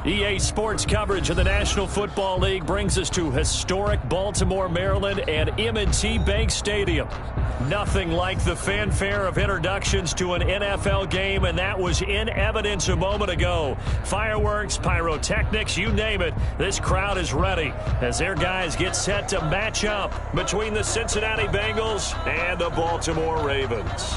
EA Sports coverage of the National Football League brings us to historic Baltimore, Maryland and M&T Bank Stadium. Nothing like the fanfare of introductions to an NFL game, and that was in evidence a moment ago. Fireworks, pyrotechnics, you name it. This crowd is ready as their guys get set to match up between the Cincinnati Bengals and the Baltimore Ravens.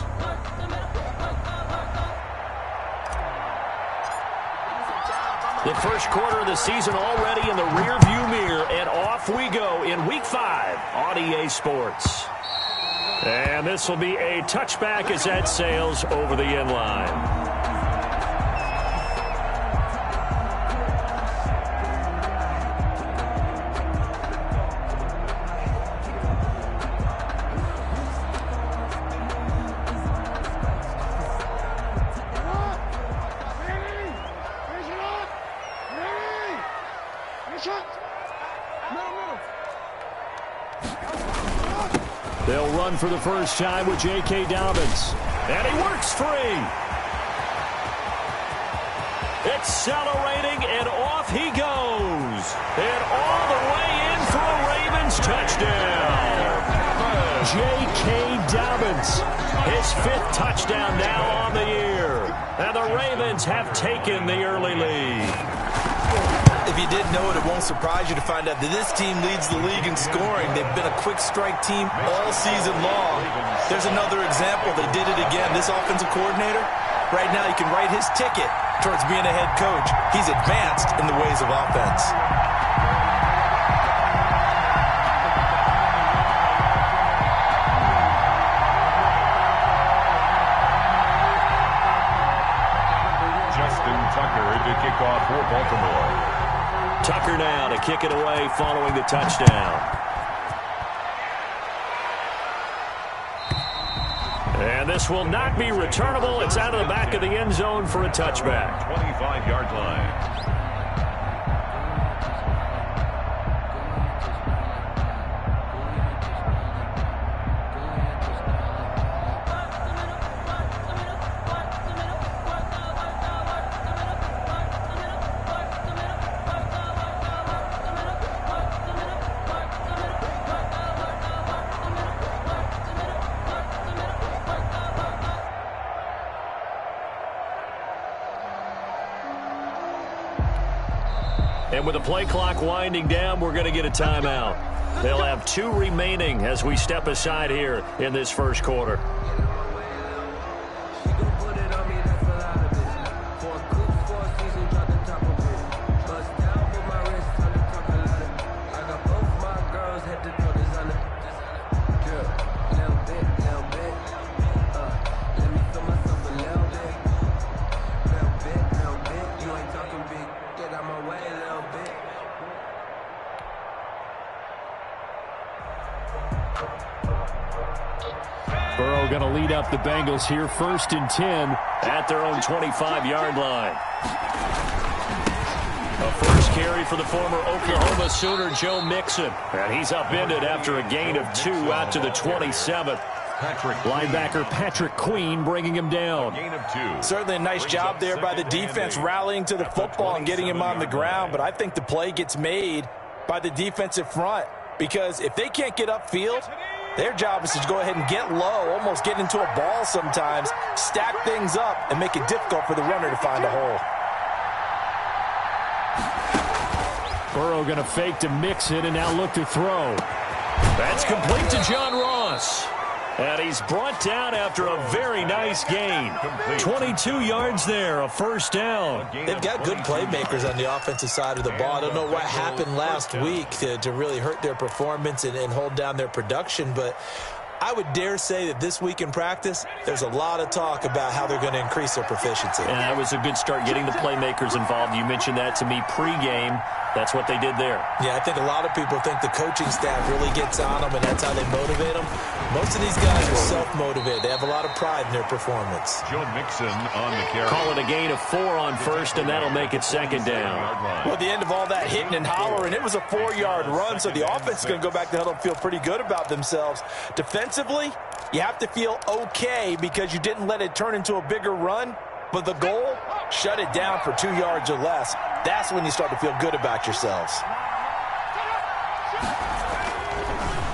The first quarter of the season already in the rearview mirror, and off we go in Week 5 on EA Sports. And this will be a touchback as that sails over the end line. They'll run for the first time with J.K. Dobbins. And he works free. Accelerating, and off he goes. And all the way in for a Ravens touchdown. J.K. Dobbins, his 5th touchdown now on the year. And the Ravens have taken the early lead. If you didn't know it, it won't surprise you to find out that this team leads the league in scoring. They've been a quick strike team all season long. There's another example. They did it again. This offensive coordinator, right now he can write his ticket towards being a head coach. He's advanced in the ways of offense. Justin Tucker to kick off for Baltimore. Tucker now to kick it away following the touchdown. And this will not be returnable. It's out of the back of the end zone for a touchback. 25-yard line. And with the play clock winding down, we're going to get a timeout. They'll have 2 remaining as we step aside here in this first quarter. Burrow going to lead up the Bengals here, 1st and 10 at their own 25-yard line. A first carry for the former Oklahoma Sooner, Joe Mixon. And he's upended after a gain of 2 out to the 27th. Linebacker Patrick Queen bringing him down. Gain of 2. Certainly a nice job there by the defense rallying to the football and getting him on the ground. But I think the play gets made by the defensive front, because if they can't get upfield, their job is to go ahead and get low, almost get into a ball sometimes, stack things up, and make it difficult for the runner to find a hole. Burrow going to fake to Mixon and now look to throw. That's complete to John Ross. And he's brought down after a very nice gain. 22 yards there, a first down. They've got good playmakers on the offensive side of the ball. I don't know what happened last week to really hurt their performance and hold down their production, but I would dare say that this week in practice, there's a lot of talk about how they're going to increase their proficiency. And that was a good start, getting the playmakers involved. You mentioned that to me pregame. That's what they did there. Yeah, I think a lot of people think the coaching staff really gets on them, and that's how they motivate them. Most of these guys are self-motivated. They have a lot of pride in their performance. Joe Mixon on the carry. Call it a gain of 4 on first, and that'll make it second down. Well, at the end of all that hitting and hollering, it was a 4-yard run, so the offense is going to go back to huddle and feel pretty good about themselves. Defensively, you have to feel okay because you didn't let it turn into a bigger run. But the goal, shut it down for 2 yards or less. That's when you start to feel good about yourselves.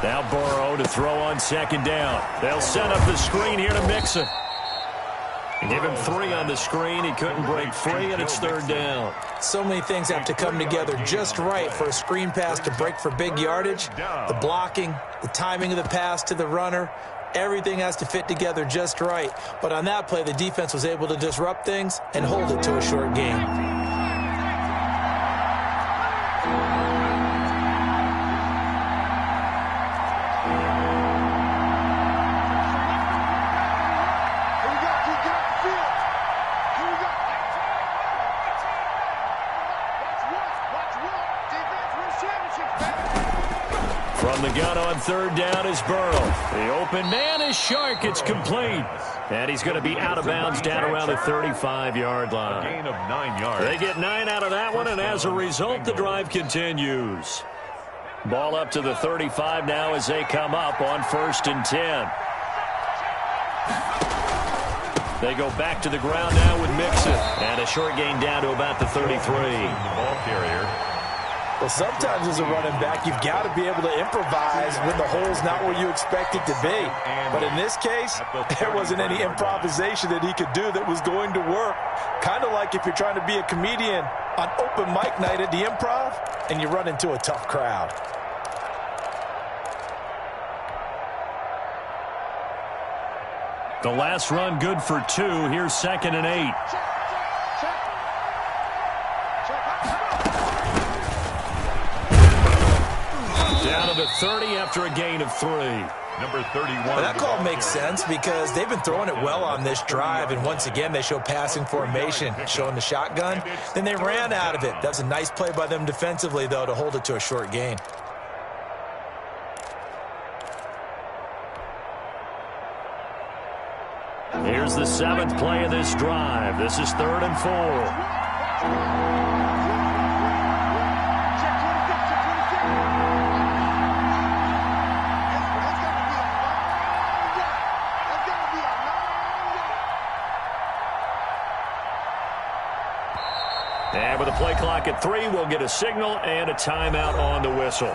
Now Burrow to throw on second down. They'll set up the screen here to Mixon. Give him 3 on the screen. He couldn't break free, and it's third down. So many things have to come together just right for a screen pass to break for big yardage. The blocking, the timing of the pass to the runner, everything has to fit together just right. But on that play, the defense was able to disrupt things and hold it to a short gain. From the gun on third down is Burrow. The open man is Shark. It's complete. And he's going to be out of bounds down around the 35-yard line. Gain of 9 yards. They get 9 out of that one, and as a result, the drive continues. Ball up to the 35 now as they come up on 1st and 10. They go back to the ground now with Mixon. And a short gain down to about the 33. Ball carrier. Well, sometimes as a running back, you've got to be able to improvise when the hole's not where you expect it to be. But in this case, there wasn't any improvisation that he could do that was going to work. Kind of like if you're trying to be a comedian on open mic night at the Improv and you run into a tough crowd. The last run good for 2. Here's 2nd and 8. Down to the 30 after a gain of 3. Number 31. Well, that call makes sense because they've been throwing it well on this drive, and once again they show passing formation, showing the shotgun. Then they ran out of it. That's a nice play by them defensively, though, to hold it to a short gain. Here's the 7th play of this drive. This is 3rd and 4. And with a play clock at 3, we'll get a signal and a timeout on the whistle.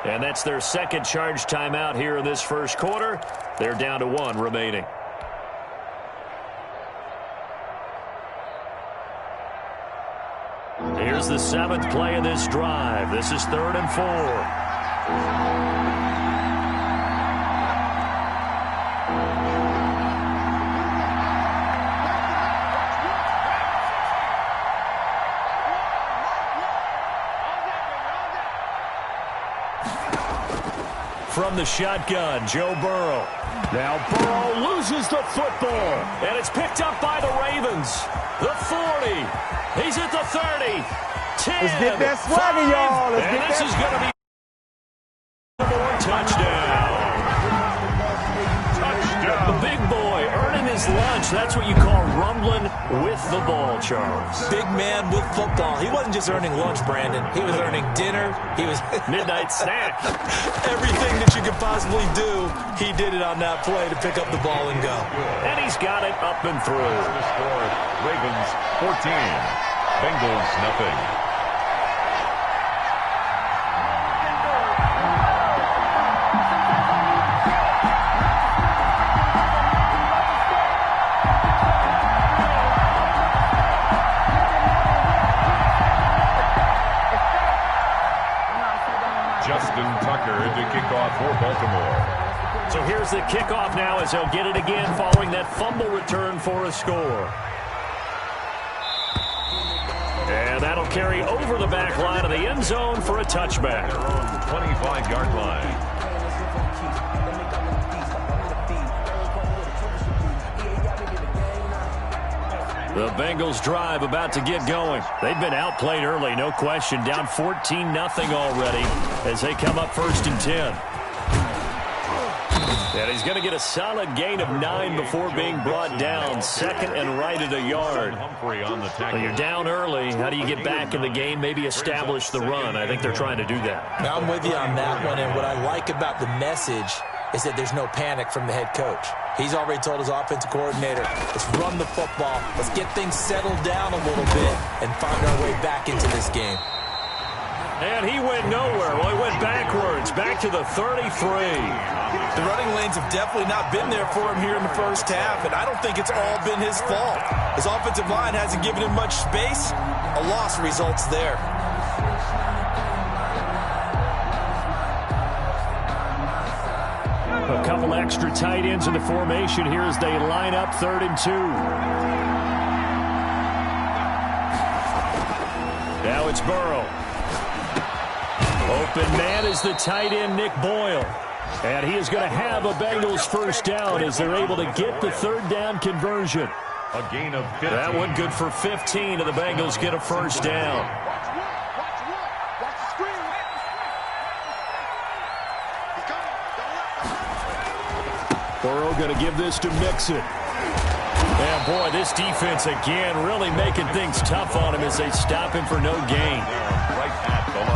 And that's their second charge timeout here in this first quarter. They're down to 1 remaining. Here's the 7th play of this drive. This is 3rd and 4. From the shotgun, Joe Burrow. Now Burrow loses the football, and it's picked up by the Ravens. The 40. He's at the 30. 10. Let's get that swagger, y'all. And this is going to be more touchdown. The big boy earning his lunch. That's what you call rumbling with the ball, Charles. Big man with football. He wasn't just earning lunch, Brandon. He was earning dinner. He was midnight snack. Everything that you could possibly do, he did it on that play to pick up the ball and go. And he's got it up and through. The score, Ravens 14, Bengals nothing. To kick off for Baltimore. So here's the kickoff now as they'll get it again following that fumble return for a score. And that'll carry over the back line of the end zone for a touchback. Their own 25-yard line. The Bengals drive about to get going. They've been outplayed early, no question. Down 14-0 already as they come up 1st and 10. And he's going to get a solid gain of 9 before being brought down. 2nd and right at a yard. When you're down early, how do you get back in the game? Maybe establish the run. I think they're trying to do that. I'm with you on that one, and what I like about the message is that there's no panic from the head coach. He's already told his offensive coordinator, let's run the football, let's get things settled down a little bit and find our way back into this game. And he went nowhere. Well, he went backwards, back to the 33. The running lanes have definitely not been there for him here in the first half, and I don't think it's all been his fault. His offensive line hasn't given him much space. A loss results there. A couple extra tight ends in the formation here as they line up 3rd and 2. Now it's Burrow. Open man is the tight end, Nick Boyle. And he is going to have a Bengals first down as they're able to get the 3rd down conversion. A gain of 15. That one good for 15, and the Bengals get a first down. Burrow going to give this to Mixon. And boy, this defense again really making things tough on him as they stop him for no gain.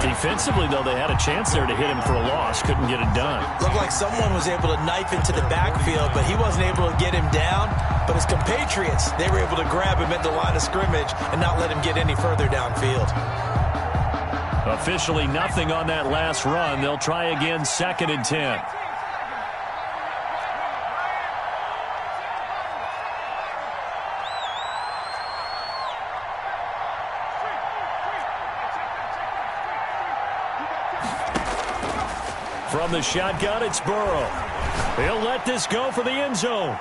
Defensively, though, they had a chance there to hit him for a loss. Couldn't get it done. Looked like someone was able to knife into the backfield, but he wasn't able to get him down. But his compatriots, they were able to grab him at the line of scrimmage and not let him get any further downfield. Officially nothing on that last run. They'll try again 2nd and 10. From the shotgun, it's Burrow. He'll let this go for the end zone.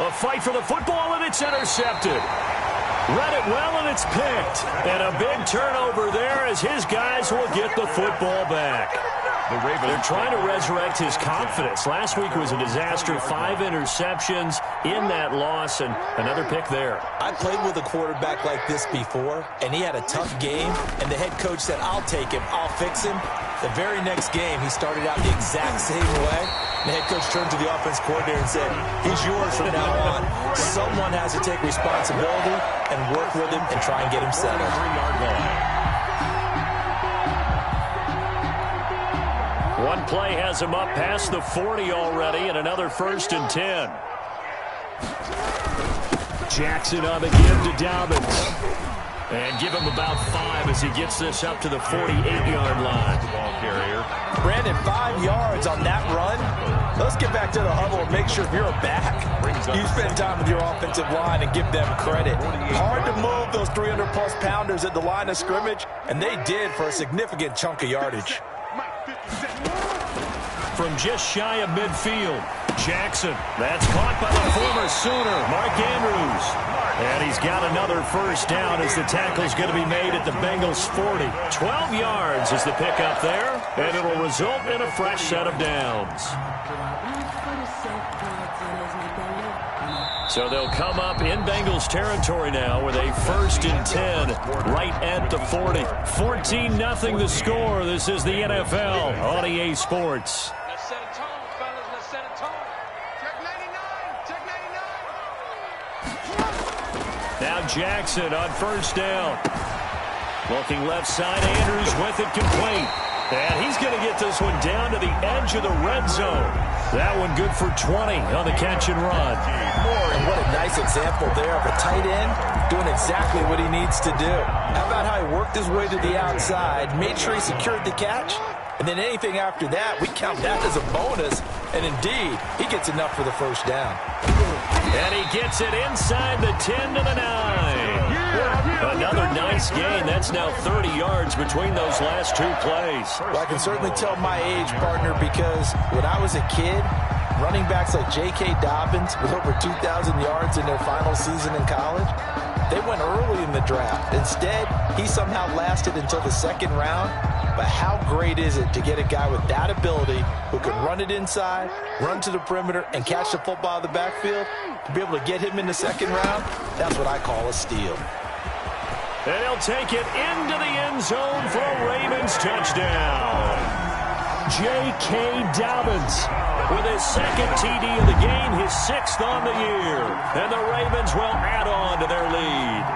A fight for the football, and it's intercepted. Read it well, and it's picked. And a big turnover there as his guys will get the football back. They're trying to resurrect his confidence. Last week was a disaster. 5 interceptions in that loss, and another pick there. I played with a quarterback like this before, and he had a tough game, and the head coach said, I'll take him, I'll fix him. The very next game, he started out the exact same way. The head coach turned to the offense coordinator and said, he's yours from now on. Someone has to take responsibility and work with him and try and get him settled. 3-yard line. One play has him up past the 40 already, and another 1st and 10. Jackson on the give to Dobbins. And give him about 5 as he gets this up to the 48-yard line. Ball carrier. Brandon, 5 yards on that run. Let's get back to the huddle and make sure if you're a back, you spend time with your offensive line and give them credit. Hard to move those 300-plus pounders at the line of scrimmage, and they did for a significant chunk of yardage. From just shy of midfield, Jackson. That's caught by the former Sooner, Mark Andrews. And he's got another first down as the tackle's going to be made at the Bengals 40. 12 yards is the pickup there, and it'll result in a fresh set of downs. So they'll come up in Bengals territory now with a 1st and 10 right at the 40. 14-0 the score. This is the NFL on EA Sports. Let's set a tone, fellas. Let's set a tone. Check 99. Check 99. Now Jackson on first down. Looking left side, Andrews with it complete. And he's going to get this one down to the edge of the red zone. That one good for 20 on the catch and run. And what a nice example there of a tight end doing exactly what he needs to do. How about how he worked his way to the outside, made sure he secured the catch, and then anything after that, we count that as a bonus. And indeed, he gets enough for the first down. And he gets it inside the 10 to the 9. Another nice gain. That's now 30 yards between those last 2 plays. Well, I can certainly tell my age, partner, because when I was a kid, running backs like J.K. Dobbins with over 2,000 yards in their final season in college, they went early in the draft. Instead, he somehow lasted until the 2nd round. But how great is it to get a guy with that ability who can run it inside, run to the perimeter, and catch the football out of the backfield? To be able to get him in the 2nd round, that's what I call a steal. And he'll take it into the end zone for a Ravens touchdown. J.K. Dobbins with his 2nd TD of the game, his 6th on the year. And the Ravens will add on to their lead.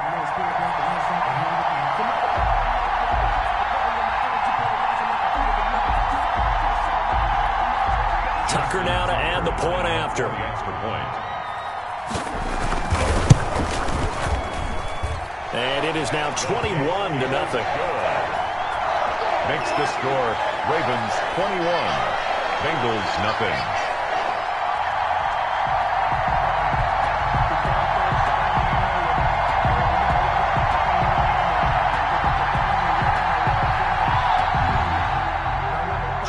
Tucker now to add the point after. The extra point. And it is now 21-0. Makes the score Ravens 21, Bengals nothing.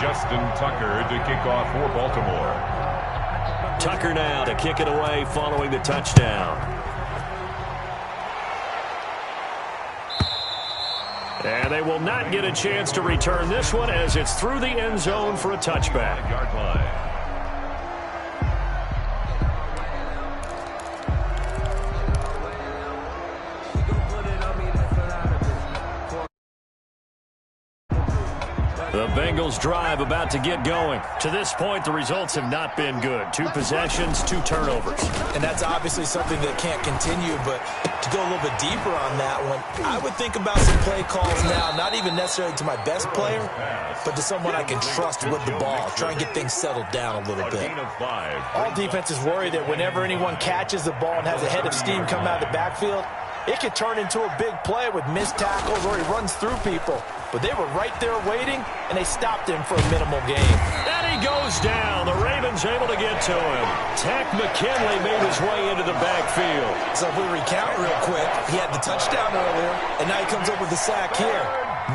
Justin Tucker to kick off for Baltimore. Tucker now to kick it away following the touchdown. And they will not get a chance to return this one as it's through the end zone for a touchback. Yard line. The Bengals drive about to get going. To this point, the results have not been good. 2 possessions, 2 turnovers. And that's obviously something that can't continue, but to go a little bit deeper on that one, I would think about some play calls now, not even necessarily to my best player, but to someone I can trust with the ball. Try and get things settled down a little bit. All defenses worry that whenever anyone catches the ball and has a head of steam come out of the backfield, it could turn into a big play with missed tackles or he runs through people. But they were right there waiting, and they stopped him for a minimal gain. And he goes down. The Ravens able to get to him. Tack McKinley made his way into the backfield. So if we recount real quick, he had the touchdown earlier, and now he comes up with the sack here.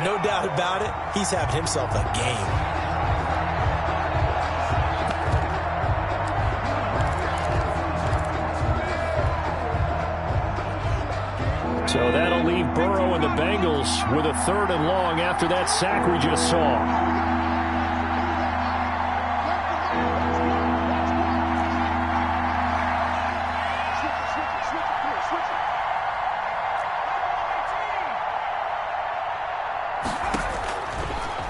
No doubt about it, he's having himself a game. So that'll leave Burrow and the Bengals with a 3rd and long after that sack we just saw.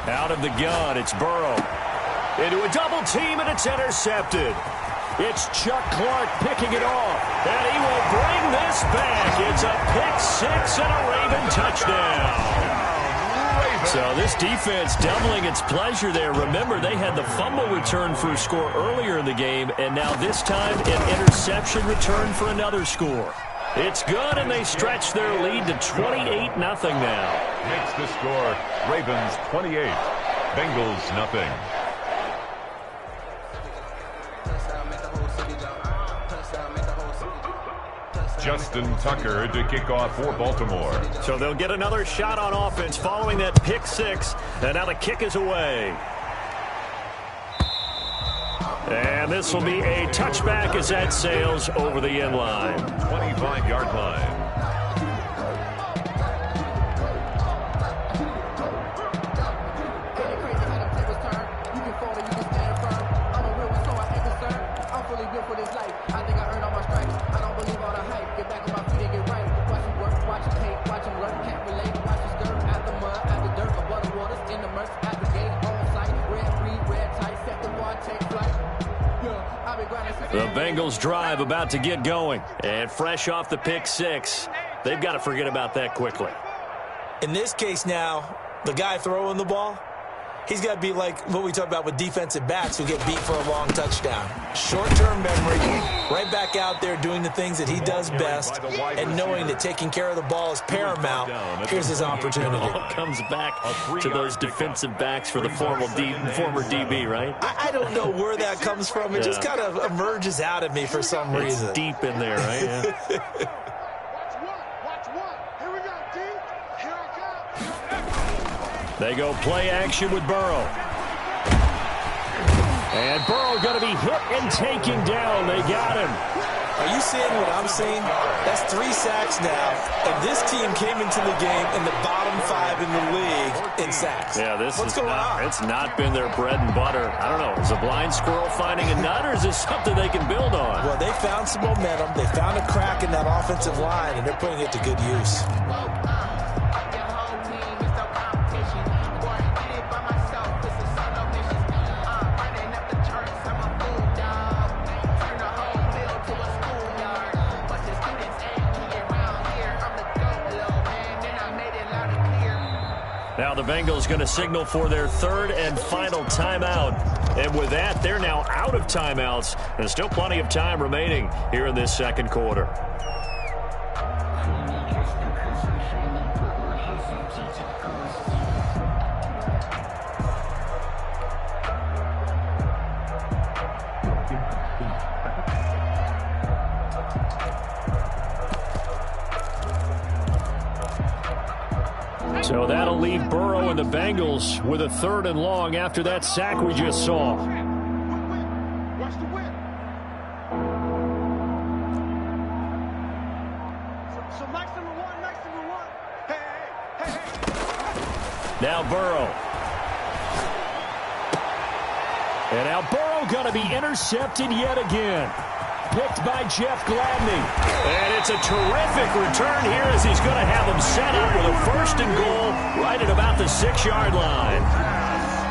Out of the gun, it's Burrow. Into a double team, and it's intercepted. It's Chuck Clark picking it off, and he will bring this back. It's a pick-6 and a Raven touchdown. So this defense doubling its pleasure there. Remember, they had the fumble return for a score earlier in the game, and now this time an interception return for another score. It's good, and they stretch their lead to 28-0 now. Makes the score Ravens 28, Bengals nothing. Justin Tucker to kick off for Baltimore. So they'll get another shot on offense following that pick-6, and now the kick is away. And this will be a touchback as that sails over the end line. 25-yard line. The Bengals drive about to get going. And fresh off the pick-6, they've got to forget about that quickly. In this case now, the guy throwing the ball, he's got to be like what we talk about with defensive backs who get beat for a long touchdown. Short-term memory, right back out there doing the things that he does best, and knowing that taking care of the ball is paramount. Here's his opportunity. It all comes back to those defensive backs for the former DB, right? I don't know where that comes from. It just kind of emerges out of me for some reason. It's deep in there, right? Yeah. They go play action with Burrow. And Burrow going to be hit and taken down. They got him. Are you seeing what I'm seeing? That's 3 sacks now. And this team came into the game in the bottom 5 in the league in sacks. Yeah, What's going on? It's not been their bread and butter. I don't know. Is a blind squirrel finding a nut, or is this something they can build on? Well, they found some momentum. They found a crack in that offensive line, and they're putting it to good use. Now the Bengals going to signal for their 3rd and final timeout And with that, they're now out of timeouts. There's still plenty of time remaining here in this second quarter. So that'll leave Burrow and the Bengals with a 3rd and long after that sack we just saw. Watch the whip. So Max number one. Hey. Now Burrow. And now Burrow going to be intercepted yet again. Picked by Jeff Gladney. And it's a terrific return here as he's going to have him set up with a 1st and goal right at about the 6-yard line.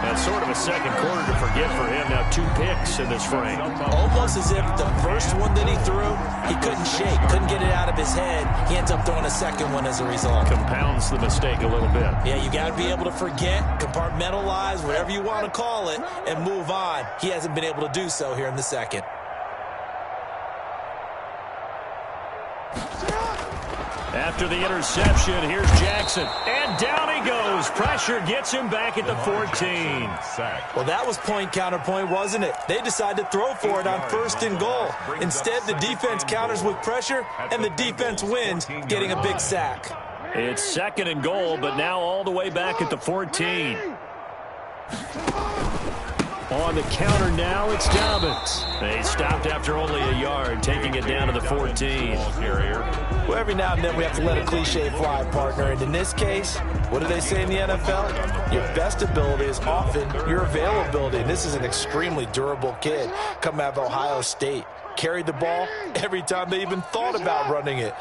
That's sort of a second quarter to forget for him. Now 2 picks in this frame. Almost as if the first one that he threw, he couldn't shake, couldn't get it out of his head. He ends up throwing a second one as a result. Compounds the mistake a little bit. Yeah, you got to be able to forget, compartmentalize, whatever you want to call it, and move on. He hasn't been able to do so here in the second. After the interception, here's Jackson. And down he goes. Pressure gets him back at the 14. Well, that was point counterpoint, wasn't it? They decided to throw for it on 1st and goal. Instead, the defense counters with pressure, and the defense wins, getting a big sack. It's 2nd and goal, but now all the way back at the 14. On the counter now, it's Dobbins. They stopped after only a yard, taking it down to the 14. Well, every now and then we have to let a cliche fly, partner. And in this case, what do they say in the NFL? Your best ability is often your availability. And this is an extremely durable kid coming out of Ohio State. Carried the ball every time they even thought about running it.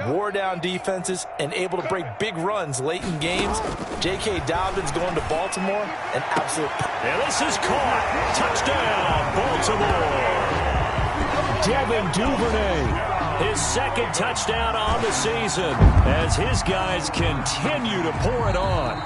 Wore down defenses and able to break big runs late in games. J.K. Dobbins going to Baltimore, an absolute... And this is caught. Touchdown, Baltimore. Devin Duvernay. His 2nd touchdown on the season as his guys continue to pour it on.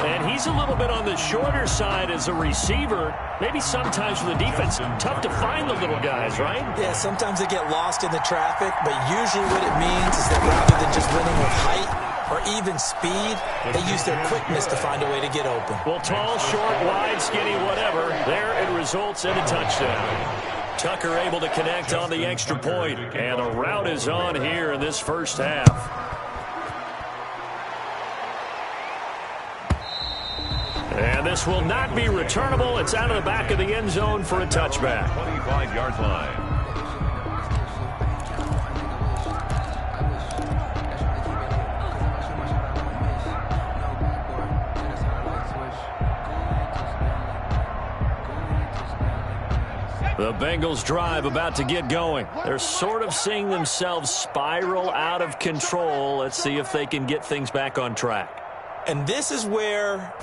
And he's a little bit on the shorter side as a receiver. Maybe sometimes for the defense, tough to find the little guys, right? Yeah, sometimes they get lost in the traffic, but usually what it means is that rather than just winning with height or even speed, they use their quickness to find a way to get open. Well, tall, short, wide, skinny, whatever, there it results in a touchdown. Tucker able to connect on the extra point, and a rout is on here in this first half. And this will not be returnable. It's out of the back of the end zone for a touchback. 25-yard line. The Bengals drive about to get going. They're sort of seeing themselves spiral out of control. Let's see if they can get things back on track. And this is where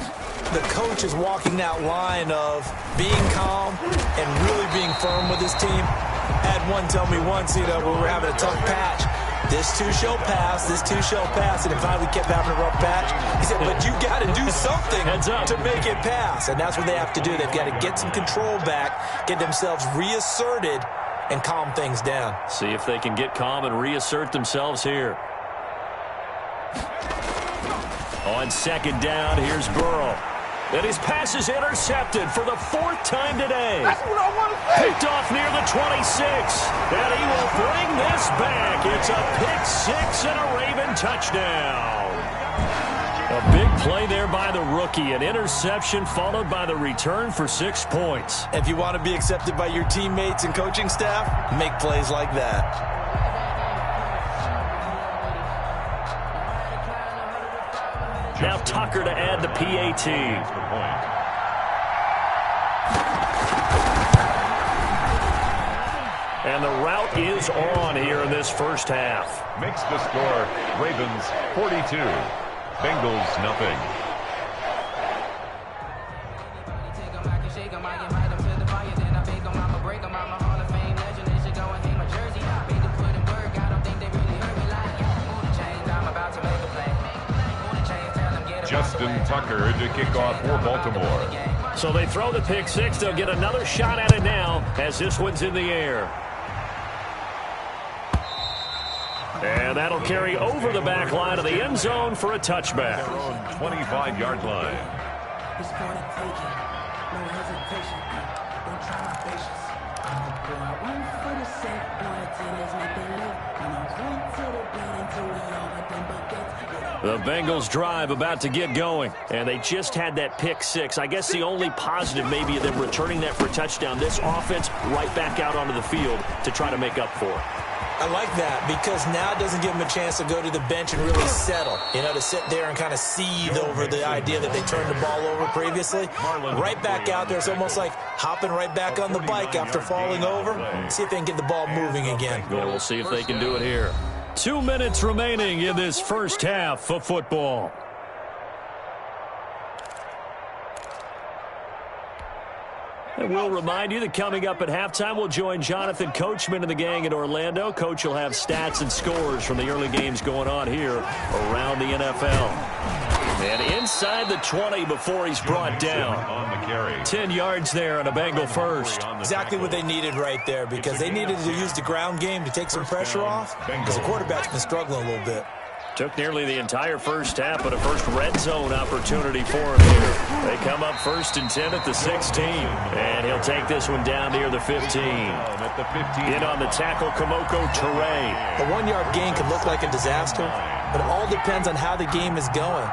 the coach is walking that line of being calm and really being firm with his team. I had one tell me once, when we were having a tough patch, this too shall pass, this too shall pass. And if we kept having a rough patch, he said, but you got to do something to make it pass. And that's what they have to do. They've got to get some control back, get themselves reasserted, and calm things down. See if they can get calm and reassert themselves here. On 2nd down, here's Burrow. And his pass is intercepted for the 4th time today. That's what I want to say. Picked off near the 26. And he will bring this back. It's a pick 6 and a Raven touchdown. A big play there by the rookie. An interception followed by the return for 6 points. If you want to be accepted by your teammates and coaching staff, make plays like that. Now Tucker to add the PAT. And the route is on here in this first half. Makes the score Ravens 42, Bengals nothing. Justin Tucker to kick off for Baltimore. So they throw the pick six. They'll get another shot at it now as this one's in the air. And that'll carry over the back line of the end zone for a touchback. Their own 25-yard line. It's for the taking. No hesitation. Don't try my patience. I'm a boy. One for the sake. Boy, tennis make it live. And I'm going to the bed until we all at them buckets. The Bengals drive about to get going, and they just had that pick six. I guess the only positive maybe of them returning that for a touchdown. This offense right back out onto the field to try to make up for it. I like that because now it doesn't give them a chance to go to the bench and really settle, to sit there and kind of seethe over the idea that they turned the ball over previously. Right back out there. It's almost like hopping right back on the bike after falling over. See if they can get the ball moving again. Yeah, we'll see if they can do it here. 2 minutes remaining in this first half of football. And we'll remind you that coming up at halftime, we'll join Jonathan Coachman and the gang in Orlando. Coach will have stats and scores from the early games going on here around the NFL. And inside the 20 before he's brought down. On the carry. 10 yards there on a Bengal first. Exactly what they needed right there because they needed to use the ground game to take some pressure off because the quarterback's been struggling a little bit. Took nearly the entire first half, but a first red zone opportunity for him here. They come up 1st and 10 at the 16. And he'll take this one down near the 15. In on the tackle, Kamoko Toure. A 1-yard gain could look like a disaster, but it all depends on how the game is going.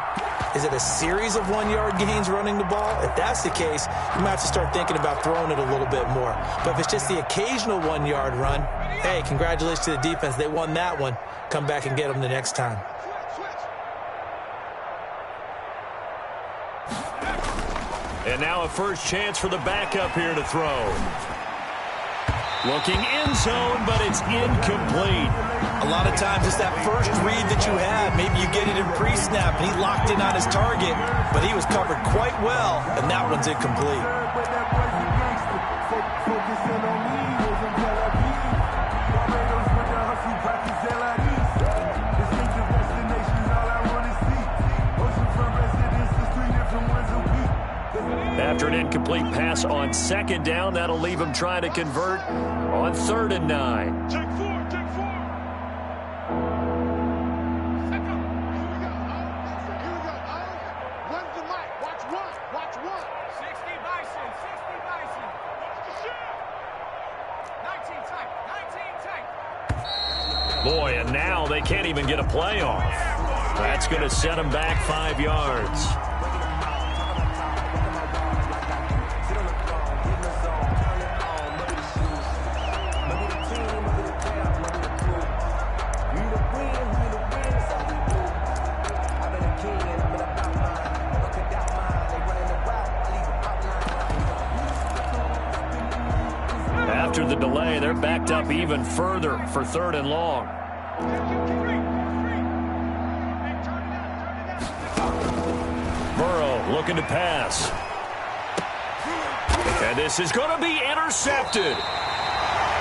Is it a series of 1-yard gains running the ball? If that's the case, you might have to start thinking about throwing it a little bit more. But if it's just the occasional 1-yard run, hey, congratulations to the defense. They won that one. Come back and get them the next time. And now a first chance for the backup here to throw. Looking end zone, but it's incomplete. A lot of times it's that first read that you have. Maybe you get it in pre-snap, and he locked in on his target, but he was covered quite well, and that one's incomplete. After an incomplete pass on 2nd down, that'll leave him trying to convert on 3rd and 9. Take 4, take 4. Second. Here we go. Runs the mic. Watch one. Watch one. 60 Bison. 60 Bison. Watch the shot. 19 tight. 19 tight. Boy, and now they can't even get a play off. That's going to set them back 5 yards. After the delay, they're backed up even further for 3rd and long. Burrow looking to pass. And this is going to be intercepted.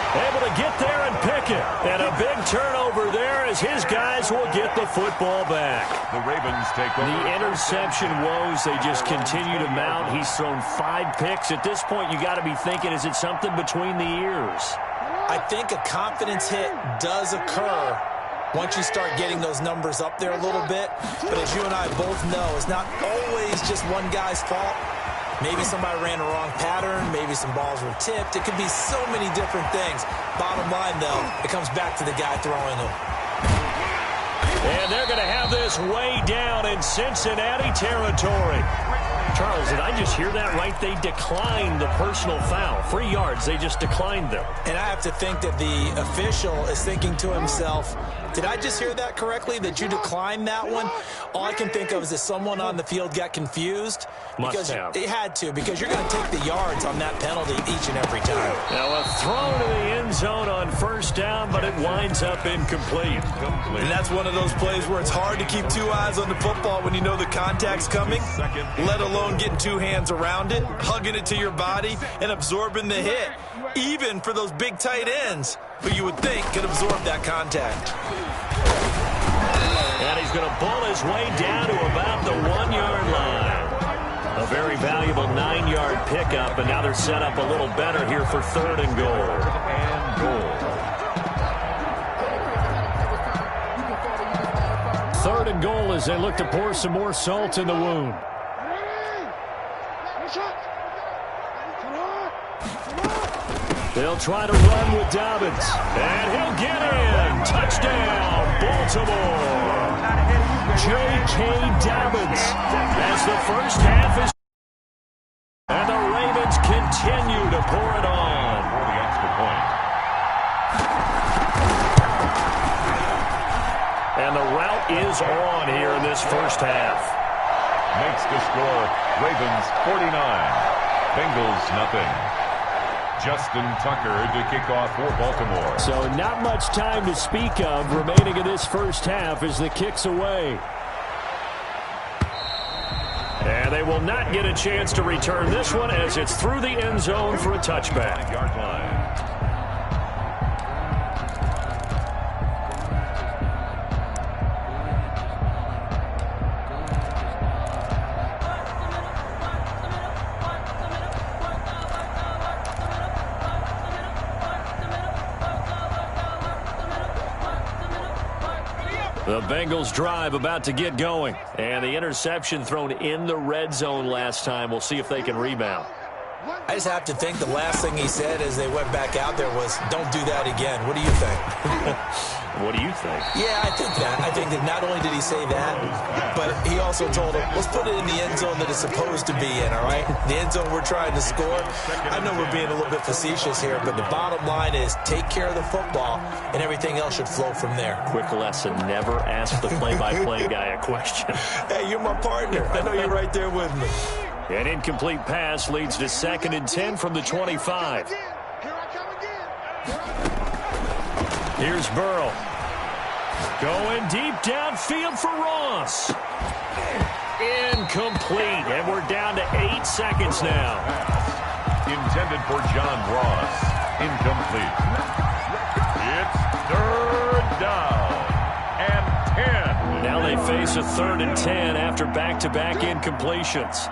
Able to get there and pick it. And a big turnover there as his guys will get the football back. The Ravens take over. The interception woes, they just continue to mount. He's thrown 5 picks. At this point, you got to be thinking, is it something between the ears? I think a confidence hit does occur once you start getting those numbers up there a little bit. But as you and I both know, it's not always just one guy's fault. Maybe somebody ran a wrong pattern. Maybe some balls were tipped. It could be so many different things. Bottom line, though, it comes back to the guy throwing them. And they're going to have this way down in Cincinnati territory. Charles, did I just hear that right? They declined the personal foul. 3 yards, they just declined them. And I have to think that the official is thinking to himself, did I just hear that correctly, that you declined that one? All I can think of is that someone on the field got confused. Must have. It had to, because you're going to take the yards on that penalty each and every time. Now a throw to the end zone on 1st down, but it winds up incomplete. And that's one of those plays where it's hard to keep 2 eyes on the football when you know the contact's coming, let alone getting 2 hands around it, hugging it to your body, and absorbing the hit, even for those big tight ends who you would think could absorb that contact. And he's going to pull his way down to about the 1-yard line. A very valuable valuable 9-yard pickup, and now they're set up a little better here for 3rd and goal. And goal. 3rd and goal as they look to pour some more salt in the wound. They'll try to run with Dobbins. And he'll get in. Touchdown, Baltimore. J.K. Dobbins as the first half is. And the Ravens continue to pour it on. For the extra point. And the route is on here in this first half. Makes the score Ravens 49. Bengals nothing. Justin Tucker to kick off for Baltimore. So not much time to speak of remaining in this first half as the kick's away. And they will not get a chance to return this one as it's through the end zone for a touchback. Yard line. The Bengals drive about to get going. And the interception thrown in the red zone last time. We'll see if they can rebound. I just have to think the last thing he said as they went back out there was, don't do that again. What do you think? What do you think? Yeah, I think that. I think that not only did he say that, but he also told him, let's put it in the end zone that it's supposed to be in, all right? The end zone we're trying to score. I know we're being a little bit facetious here, but the bottom line is take care of the football, and everything else should flow from there. Quick lesson, never ask the play-by-play guy a question. Hey, you're my partner. I know you're right there with me. An incomplete pass leads to 2nd and 10 from the 25. Here's Burrow. Going deep downfield for Ross. Incomplete, and we're down to 8 seconds now. Intended for John Ross. Incomplete. It's 3rd down and 10. Now they face a 3rd and 10 after back-to-back incompletions.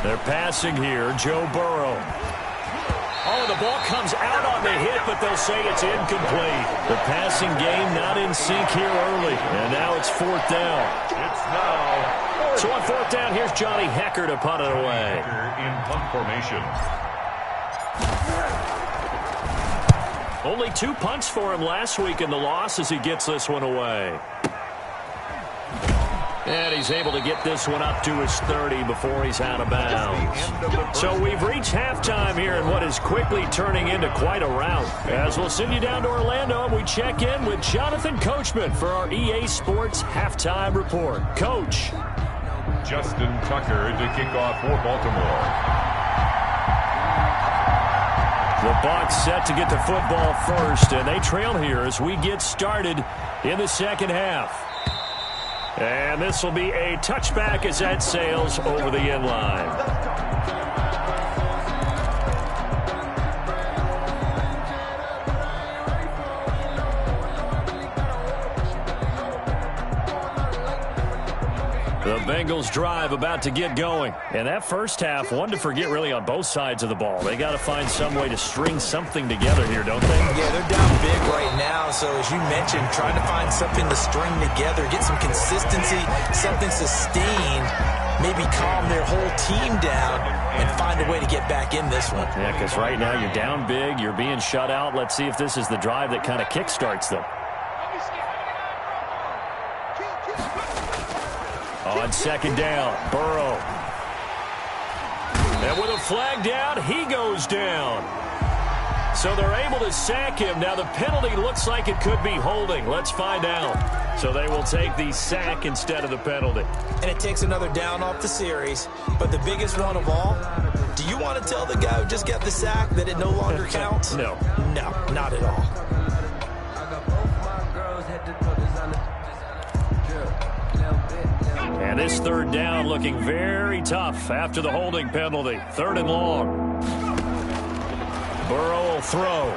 They're passing here, Joe Burrow. Oh, the ball comes out on the hit, but they'll say it's incomplete. The passing game not in sync here early, and now it's 4th down. It's now. So on 4th down, here's Johnny Hecker to punt it away. In punt formation. Only 2 punts for him last week in the loss as he gets this one away. And he's able to get this one up to his 30 before he's out of bounds. So we've reached halftime here in what is quickly turning into quite a rout. As we'll send you down to Orlando and we check in with Jonathan Coachman for our EA Sports Halftime Report. Coach. Justin Tucker to kick off for Baltimore. The Bucs set to get the football first, and they trail here as we get started in the second half. And this will be a touchback as that sails over the end line. The Bengals drive about to get going. And that first half, one to forget really on both sides of the ball. They got to find some way to string something together here, don't they? Yeah, they're down big right now. So as you mentioned, trying to find something to string together, get some consistency, something sustained, maybe calm their whole team down and find a way to get back in this one. Yeah, because right now you're down big, you're being shut out. Let's see if this is the drive that kind of kickstarts them. On second down, Burrow. And with a flag down, he goes down. So they're able to sack him. Now the penalty looks like it could be holding. Let's find out. So they will take the sack instead of the penalty. And it takes another down off the series. But the biggest one of all, do you want to tell the guy who just got the sack that it no longer counts? No. No, not at all. And this third down looking very tough after the holding penalty. 3rd and long. Burrow will throw.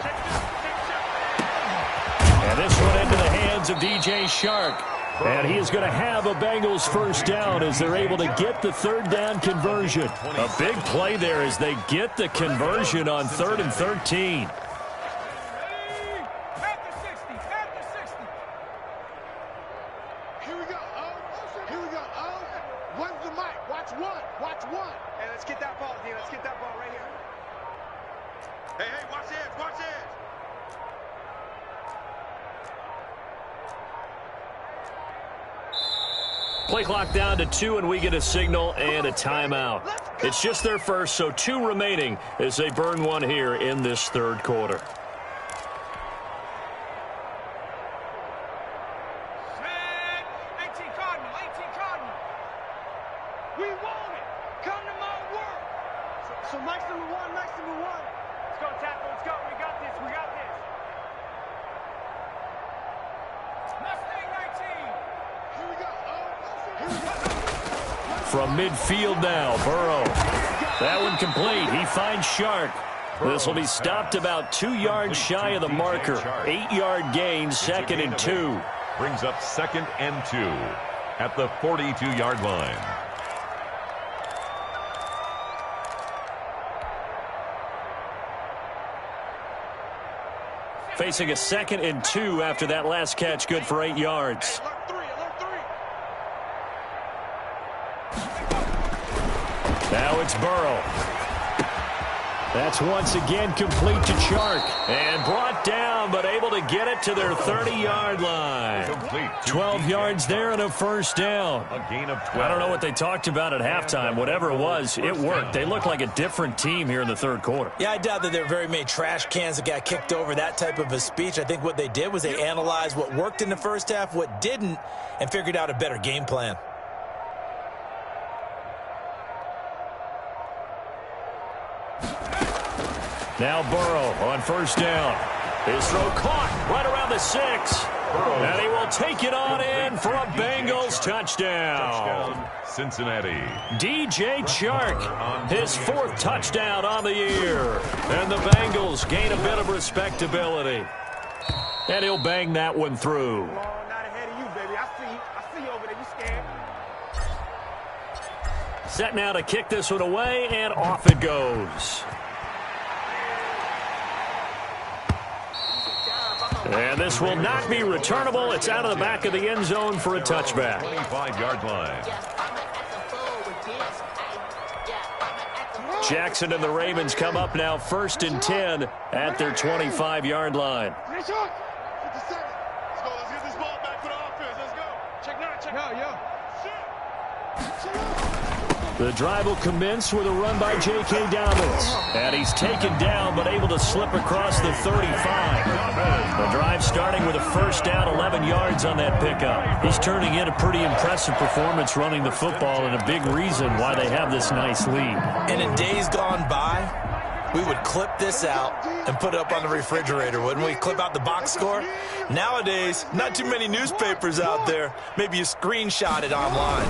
And this one into the hands of DJ Shark. And he is going to have a Bengals first down as they're able to get the third down conversion. A big play there as they get the conversion on 3rd and 13. Play clock down to 2, and we get a signal and a timeout. It's just their first, so 2 remaining as they burn one here in this third quarter. We want it. Come to my work. So Mike's number one. Let's go, tackle. Let's go. We got this. Mustang 19. Here we go. From midfield now, Burrow. That one complete. He finds Shark. This will be stopped about 2 yards shy of the marker. 8-yard gain, 2nd and 2. Brings up 2nd and 2 at the 42-yard line. Facing a 2nd and 2 after that last catch, good for 8 yards. Now it's Burrow. That's once again complete to Shark. And brought down, but able to get it to their 30-yard line. 12 yards there and a first down. A gain of 12. I don't know what they talked about at halftime. Whatever it was, it worked. They look like a different team here in the third quarter. Yeah, I doubt that there were very many trash cans that got kicked over, that type of a speech. I think what they did was they analyzed what worked in the first half, what didn't, and figured out a better game plan. Now Burrow on first down. His throw caught right around the 6. And he will take it on in for a Bengals touchdown. Cincinnati. DJ Shark, his 4th touchdown on the year. And the Bengals gain a bit of respectability. And he'll bang that one through. Not ahead of you, baby. I see you over there. You scared? Set now to kick this one away, and off it goes. And this will not be returnable. It's out of the back of the end zone for a touchback. 25-yard line. Jackson and the Ravens come up now 1st and 10 at their 25-yard line. 57. Let's go. Let's get this ball back for the offense. Let's go. Check 9. Check. Yo. The drive will commence with a run by J.K. Dobbins. And he's taken down but able to slip across the 35. The drive starting with a first down, 11 yards on that pickup. He's turning in a pretty impressive performance running the football and a big reason why they have this nice lead. And in days gone by, we would clip this out and put it up on the refrigerator, wouldn't we? Clip out the box score. Nowadays, not too many newspapers out there. Maybe you screenshot it online.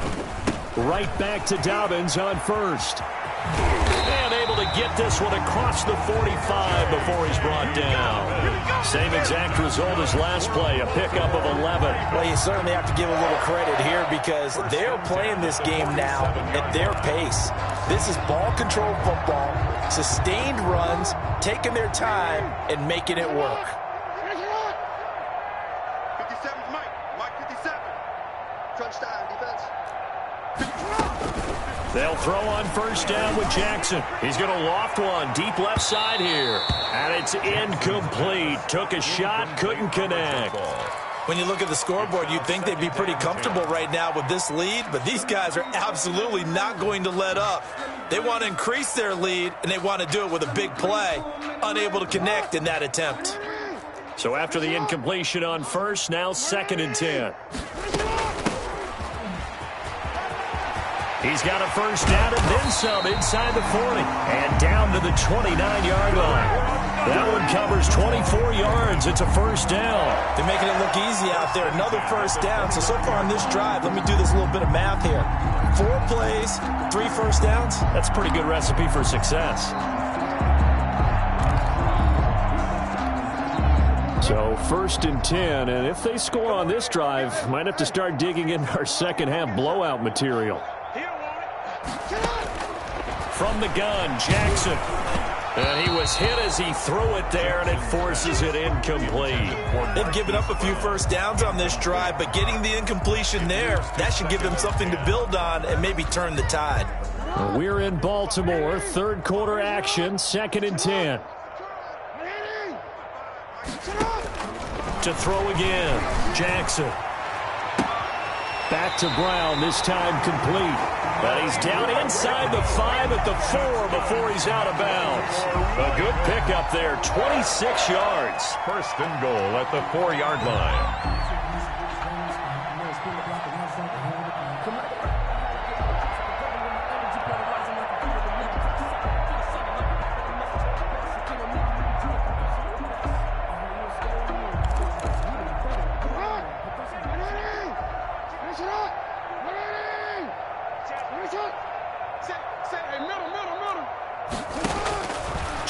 Right back to Dobbins on first. And able to get this one across the 45 before he's brought down. Same exact result as last play, a pickup of 11. Well, you certainly have to give a little credit here because they're playing this game now at their pace. This is ball control football, sustained runs, taking their time, and making it work. 57's Mike. Mike 57. Touchdown defense. They'll throw on first down with Jackson. He's going to loft one deep left side here. And it's incomplete. Took a shot, couldn't connect. When you look at the scoreboard, you'd think they'd be pretty comfortable right now with this lead, but these guys are absolutely not going to let up. They want to increase their lead, and they want to do it with a big play. Unable to connect in that attempt. So after the incompletion on first, now 2nd and 10. He's got a first down and then some inside the 40 and down to the 29-yard line. That one covers 24 yards. It's a first down. They're making it look easy out there. Another first down. So far on this drive, let me do this little bit of math here. 4 plays, 3 first downs. That's a pretty good recipe for success. So 1st and 10, and if they score on this drive, might have to start digging in our second half blowout material. From the gun, Jackson. And he was hit as he threw it there, and it forces it incomplete. They've given up a few first downs on this drive, but getting the incompletion there, that should give them something to build on and maybe turn the tide. We're in Baltimore, 3rd quarter action, 2nd and 10. To throw again, Jackson. Back to Brown, this time complete. But he's down inside the 5 at the 4 before he's out of bounds. A good pickup there, 26 yards. 1st and goal at the 4-yard line.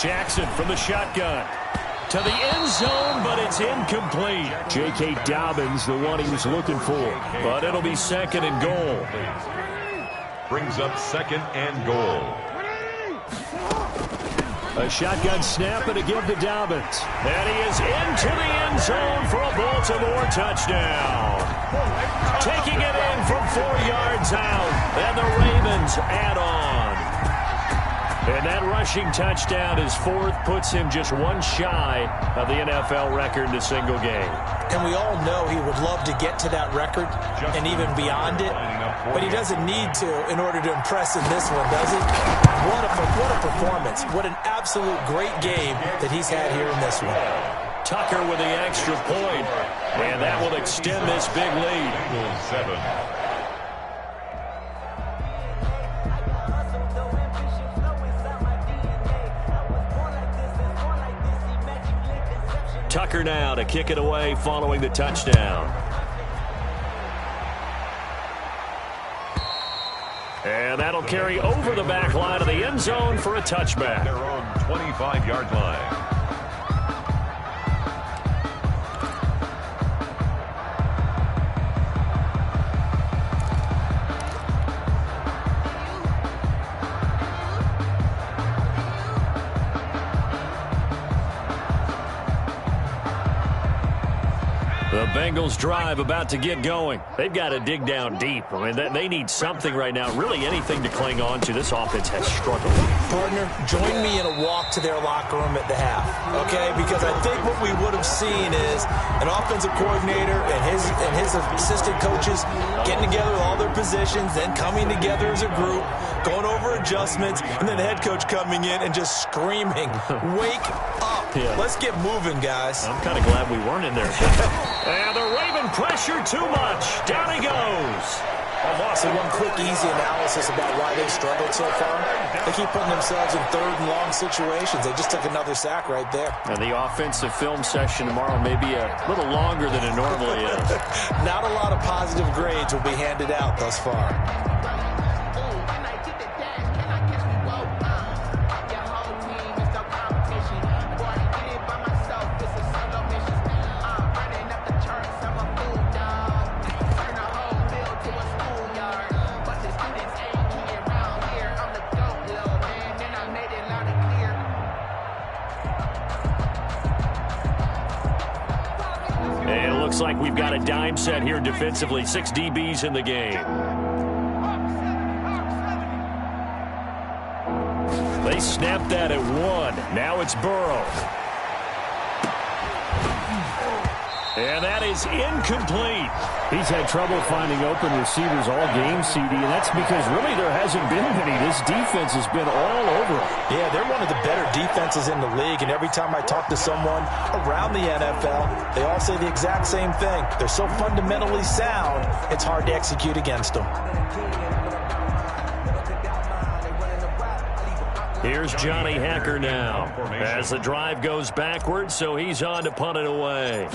Jackson from the shotgun to the end zone, but it's incomplete. J.K. Dobbins, the one he was looking for, but it'll be 2nd and goal. Brings up 2nd and goal. A shotgun snap and a give to Dobbins. And he is into the end zone for a Baltimore touchdown. Taking it in from 4 yards out, and the Ravens add on. And that rushing touchdown, his 4th, puts him just one shy of the NFL record in a single game. And we all know he would love to get to that record and even beyond it, but he doesn't need to in order to impress in this one, does he? What a performance. What an absolute great game that he's had here in this one. Tucker with the extra point, and that will extend this big lead. 7. Tucker now to kick it away following the touchdown. And that'll carry over the back line of the end zone for a touchback. Their own 25-yard line. The Bengals drive about to get going. They've got to dig down deep. I mean, they need something right now, really anything to cling on to. This offense has struggled. Partner, join me in a walk to their locker room at the half, okay? Because I think what we would have seen is an offensive coordinator and his assistant coaches getting together with all their positions, then coming together as a group, going over adjustments, and then the head coach coming in and just screaming, wake up. Yeah. Let's get moving, guys. I'm kind of glad we weren't in there. And the Raven pressure too much. Down he goes. So one quick, easy analysis about why they struggled so far. They keep putting themselves in 3rd and long situations. They just took another sack right there. And the offensive film session tomorrow may be a little longer than it normally is. Not a lot of positive grades will be handed out thus far. Looks like we've got a dime set here defensively. 6 DBs in the game. They snapped that at 1. Now it's Burrow. And that is incomplete. He's had trouble finding open receivers all game, CD, and that's because really there hasn't been many. This defense has been all over him. Yeah, they're one of the better defenses in the league, and every time I talk to someone around the NFL, they all say the exact same thing. They're so fundamentally sound, it's hard to execute against them. Here's Johnny Hacker now as the drive goes backwards, so he's on to punt it away.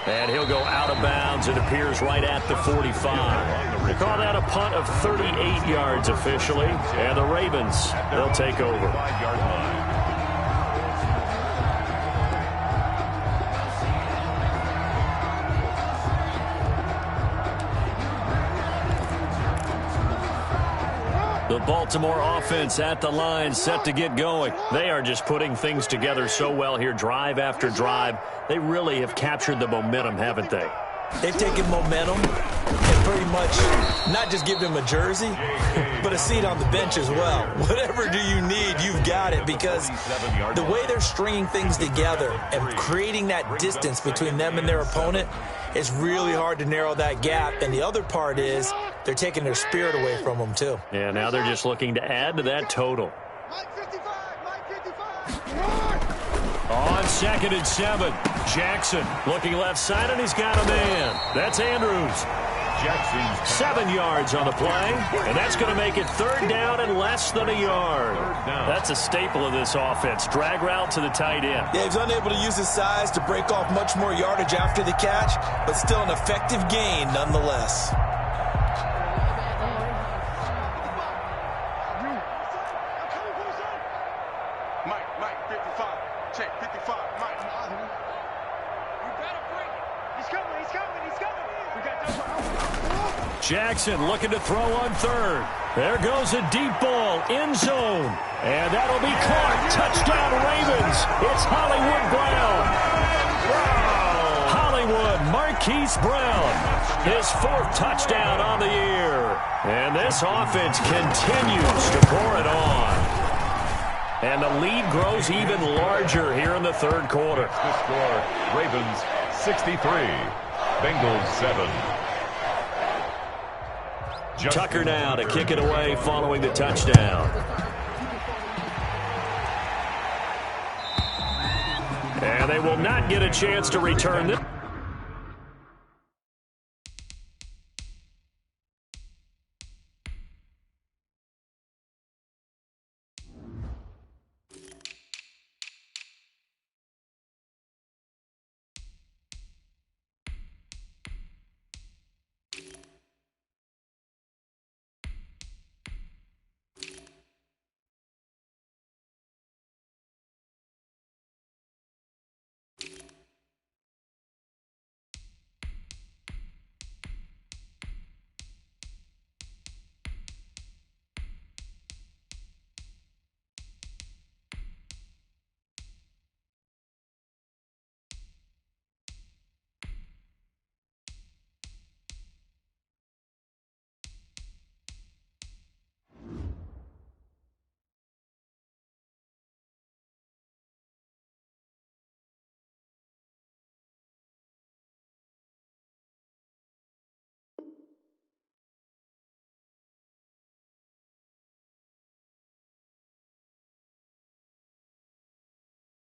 And he'll go out of bounds. It appears right at the 45. They call that a punt of 38 yards officially. And the Ravens, they'll take over. The Baltimore offense at the line, set to get going. They are just putting things together so well here, drive after drive. They really have captured the momentum, haven't they? They've taken momentum and pretty much not just give him a jersey, but a seat on the bench as well. Whatever do you need, you've got it, because the way they're stringing things together and creating that distance between them and their opponent, it's really hard to narrow that gap. And the other part is they're taking their spirit away from them, too. Yeah, now they're just looking to add to that total. On 2nd and 7, Jackson looking left side, and he's got a man. That's Andrews. Jackson's 7 yards on the play, and that's going to make it 3rd down and less than a yard. That's a staple of this offense. Drag route to the tight end. Yeah, he's unable to use his size to break off much more yardage after the catch, but still an effective gain nonetheless. Mike, 55. Check, 55. Mike. You gotta bring it. He's coming. We got that. Jackson looking to throw on 3rd. There goes a deep ball, end zone. And that'll be caught. Touchdown, Ravens. It's Hollywood Brown. Hollywood Marquise Brown. His 4th touchdown on the year. And this offense continues to pour it on. And the lead grows even larger here in the 3rd quarter. The score, Ravens 63, Bengals 7. Tucker now to kick it away following the touchdown. And they will not get a chance to return this.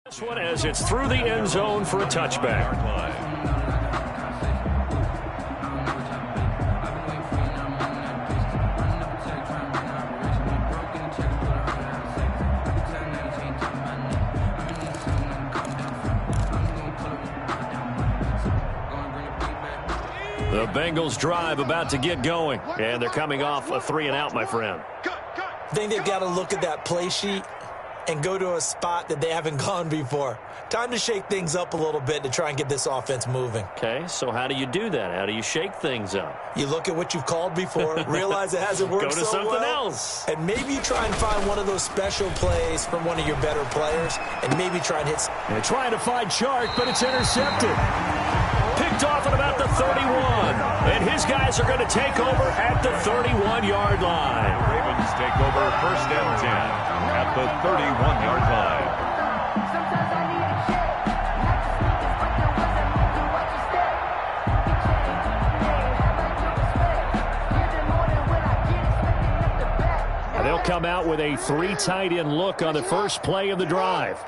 This one as it's through the end zone for a touchback. The Bengals drive about to get going, and they're coming off a 3-and-out, my friend. I think they've got to look at that play sheet and go to a spot that they haven't gone before. Time to shake things up a little bit to try and get this offense moving. Okay, so how do you do that? How do you shake things up? You look at what you've called before, realize it hasn't worked so well. Go to something else. And maybe you try and find one of those special plays from one of your better players, and maybe try and hit. They're trying to find Chark, but it's intercepted. Picked off at about the 31. And his guys are going to take over at the 31-yard line. The Ravens take over 1st and 10 at the 31-yard line. And they'll come out with a 3 tight end look on the first play of the drive.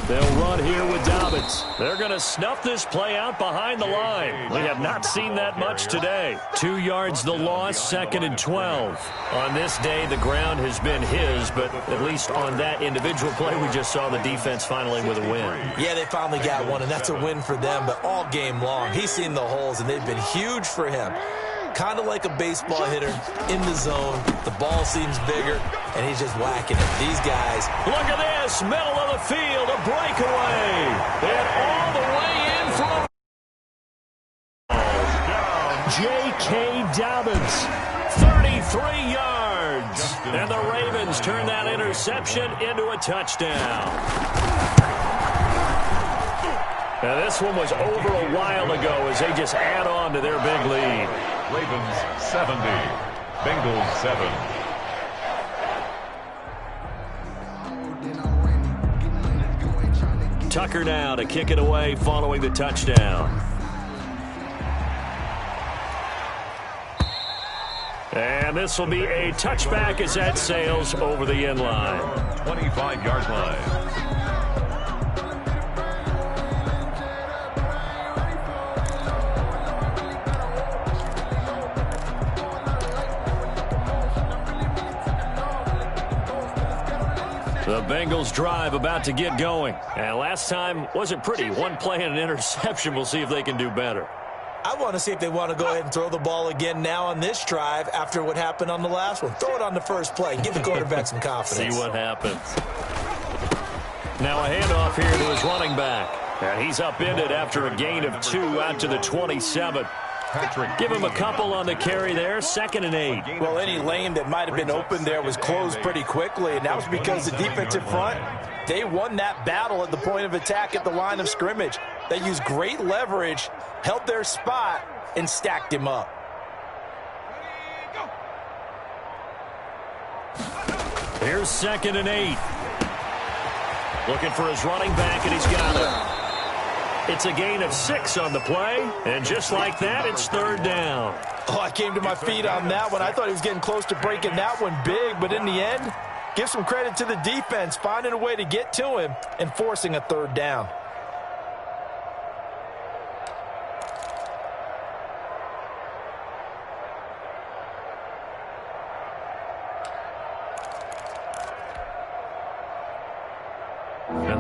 They'll run here with Dobbins. They're going to snuff this play out behind the line. We have not seen that much today. 2 yards the loss, 2nd and 12. On this day, the ground has been his, but at least on that individual play, we just saw the defense finally with a win. Yeah, they finally got one, and that's a win for them, but all game long, he's seen the holes, and they've been huge for him. Kind of like a baseball hitter in the zone. The ball seems bigger, and he's just whacking it. These guys. Look at this. Middle of the field. A breakaway. And all the way in for J.K. Dobbins. 33 yards. And the Ravens turn that interception into a touchdown. Now, this one was over a while ago as they just add on to their big lead. Ravens 70, Bengals 7. Tucker now to kick it away following the touchdown. And this will be a touchback as that sails over the end line. 25-yard line. The Bengals drive about to get going. And last time wasn't pretty. One play and an interception. We'll see if they can do better. I want to see if they want to go ahead and throw the ball again now on this drive after what happened on the last one. Throw it on the first play. Give the quarterback some confidence. See what happens. Now a handoff here to his running back. And he's upended after a gain of 2 out to the 27. Give him a couple on the carry there, 2nd and 8. Well, any lane that might have been open there was closed pretty quickly, and that was because the defensive front, they won that battle at the point of attack at the line of scrimmage. They used great leverage, held their spot, and stacked him up. Here's 2nd and 8. Looking for his running back, and he's got it. It's a gain of 6 on the play, and just like that, it's 3rd down. Oh, I came to my feet on that one. I thought he was getting close to breaking that one big, but in the end, give some credit to the defense, finding a way to get to him and forcing a 3rd down.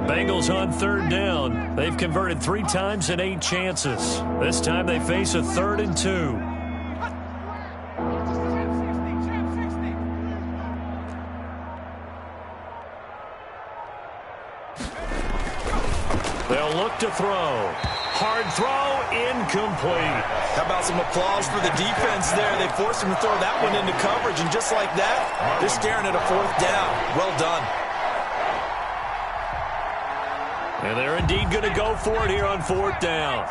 Bengals on 3rd down. They've converted 3 times in 8 chances. This time they face a 3rd and 2. They'll look to throw. Hard throw, incomplete. How about some applause for the defense there? They forced him to throw that one into coverage, and just like that, they're staring at a 4th down. Well done. And they're indeed going to go for it here on 4th down.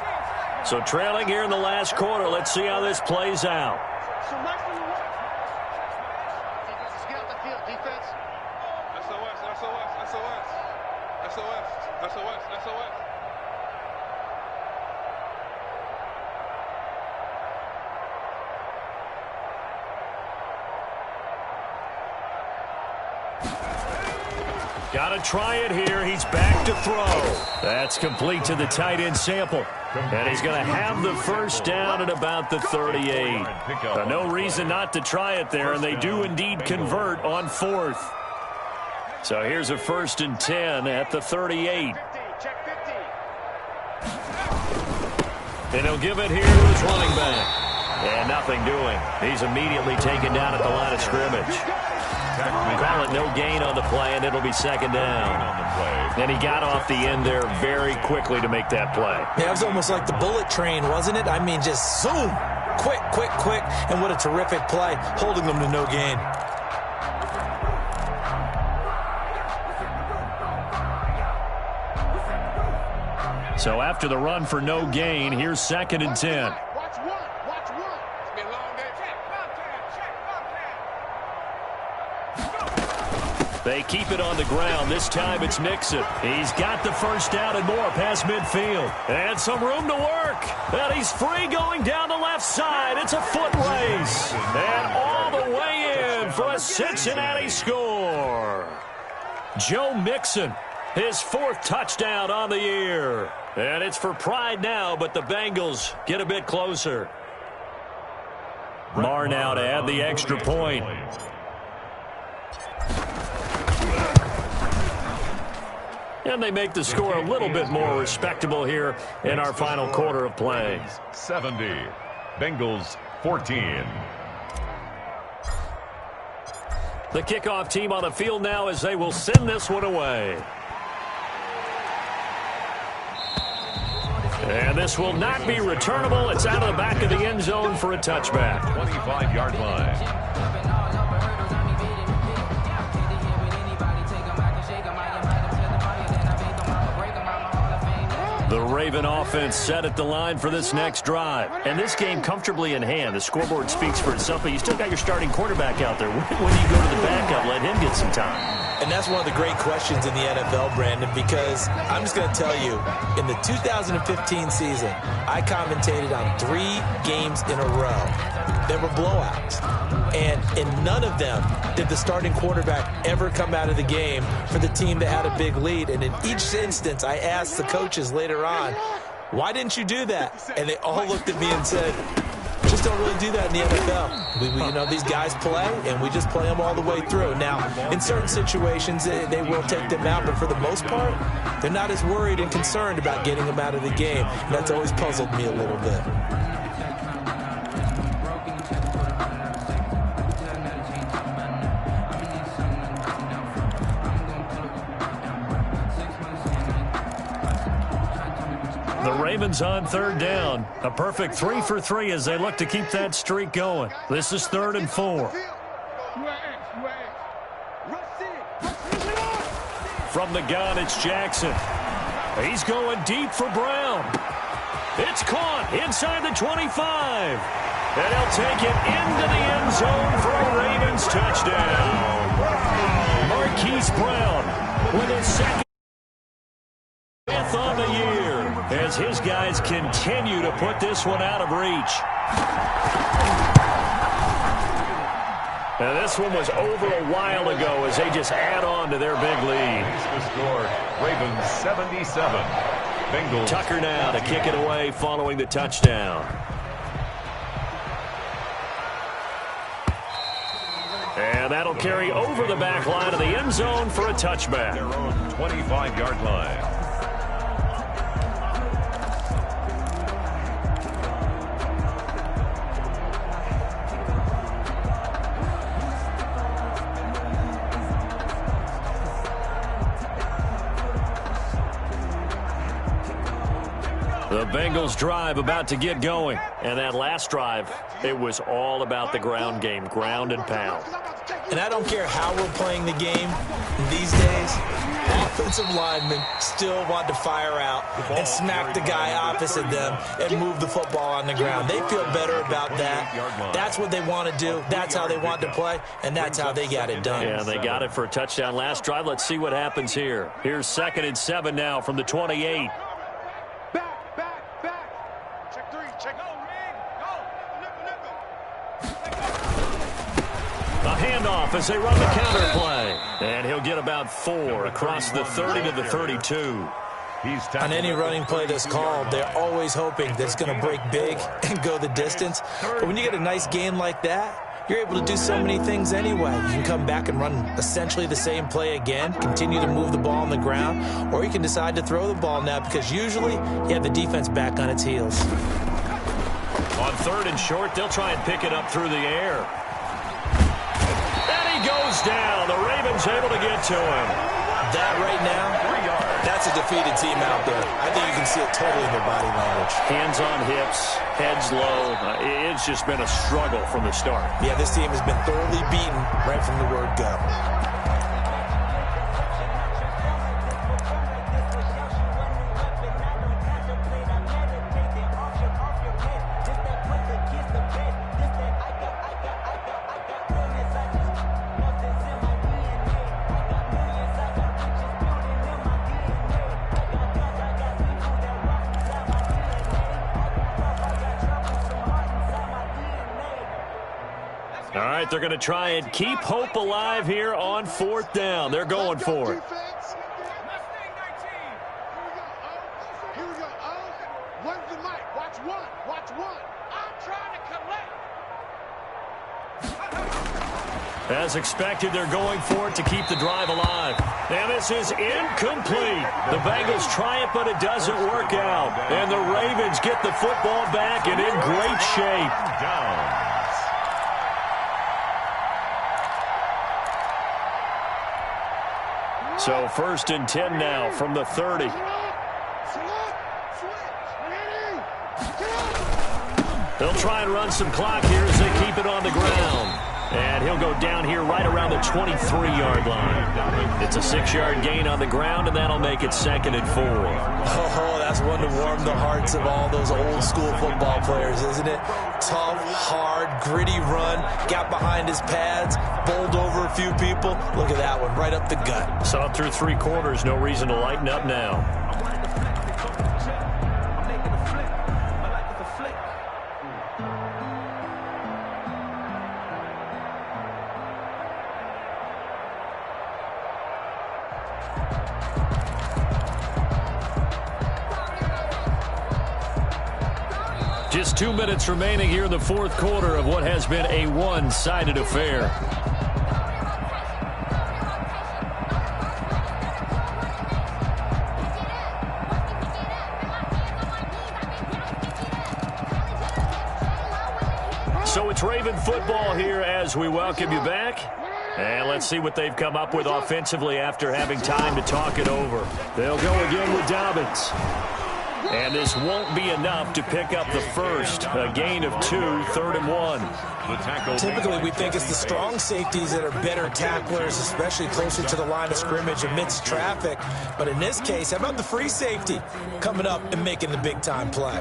So trailing here in the last quarter. Let's see how this plays out. Defense, get out the field, defense. SOS, SOS, SOS. SOS, SOS, SOS. Got to try it here. He's back to throw. That's complete to the tight end Sample. And he's going to have the 1st down at about the 38. No reason not to try it there, and they do indeed convert on 4th. So here's a 1st and 10 at the 38. And he'll give it here to his running back. And nothing doing. He's immediately taken down at the line of scrimmage. Call it no gain on the play, and it'll be 2nd down. And he got off the end there very quickly to make that play. Yeah, it was almost like the bullet train, wasn't it? I mean, just zoom. Quick, quick, quick. And what a terrific play, holding them to no gain. So after the run for no gain, here's 2nd and 10. Watch one. Watch one. It's been a long day. They keep it on the ground. This time it's Mixon. He's got the 1st down and more past midfield. And some room to work. And he's free going down the left side. It's a foot race. And all the way in for a Cincinnati score. Joe Mixon His 4th touchdown on the year. And it's for pride now, but the Bengals get a bit closer. Marr now to add the extra point. And they make the score a little bit more respectable here in our final quarter of play. 70. Bengals 14. The kickoff team on the field now as they will send this one away. And this will not be returnable. It's out of the back of the end zone for a touchback. 25-yard line. The Raven offense set at the line for this next drive. And this game comfortably in hand. The scoreboard speaks for itself, but you still got your starting quarterback out there. When do you go to the backup, let him get some time? And that's one of the great questions in the NFL, Brandon, because I'm just going to tell you, in the 2015 season, I commentated on 3 games in a row. There were blowouts. And in none of them did the starting quarterback ever come out of the game for the team that had a big lead. And in each instance, I asked the coaches later on, why didn't you do that? And they all looked at me and said, just don't really do that in the NFL. These guys play, and we just play them all the way through. Now, in certain situations, they will take them out, but for the most part, they're not as worried and concerned about getting them out of the game. And that's always puzzled me a little bit. Ravens on 3rd down. A perfect 3 for 3 as they look to keep that streak going. This is 3rd and 4. From the gun, it's Jackson. He's going deep for Brown. It's caught inside the 25. And he'll take it into the end zone for a Ravens touchdown. Marquise Brown with his 2nd on the year, as his guys continue to put this one out of reach. And this one was over a while ago as they just add on to their big lead. The score, Ravens 77. Bengals. Tucker now to kick it away following the touchdown. And that'll carry over the back line of the end zone for a touchback. Their own 25-yard line. The Bengals drive about to get going. And that last drive, it was all about the ground game, ground and pound. And I don't care how we're playing the game these days, offensive linemen still want to fire out and smack the guy opposite them and move the football on the ground. They feel better about that. That's what they want to do. That's how they want to play, and that's how they got it done. Yeah, they got it for a touchdown last drive. Let's see what happens here. Here's 2nd and 7 now from the 28. Handoff as they run the counter play. And he'll get about 4 across the 30 to the 32. On any running play that's called, they're always hoping that it's going to break big and go the distance. But when you get a nice gain like that, you're able to do so many things anyway. You can come back and run essentially the same play again, continue to move the ball on the ground, or you can decide to throw the ball now because usually you have the defense back on its heels. On 3rd and short, they'll try and pick it up through the air. Goes down. The Ravens able to get to him. That right now, that's a defeated team out there. I think you can see it totally in their body language. Hands on hips, heads low. It's just been a struggle from the start. Yeah, this team has been thoroughly beaten right from the word go. All right, they're going to try and keep hope alive here on 4th down. They're going for it. Watch one. Watch one. I'm trying to collect. As expected, they're going for it to keep the drive alive. And this is incomplete. The Bengals try it, but it doesn't work out. And the Ravens get the football back and in great shape. So 1st and 10 now from the 30. They'll try and run some clock here as they keep it on the ground. And he'll go down here right around the 23-yard line. It's a 6-yard gain on the ground, and that'll make it 2nd and 4. Oh, that's one to warm the hearts of all those old-school football players, isn't it? Tough, hard, gritty run, got behind his pads, bowled over a few people. Look at that one, right up the gut. Saw it through 3 quarters, no reason to lighten up now. Just 2 minutes remaining here in the 4th quarter of what has been a one-sided affair. So it's Raven football here as we welcome you back. And let's see what they've come up with offensively after having time to talk it over. They'll go again with Dobbins. And this won't be enough to pick up the first. A gain of 2, 3rd and 1. Typically, we think it's the strong safeties that are better tacklers, especially closer to the line of scrimmage amidst traffic. But in this case, how about the free safety coming up and making the big-time play?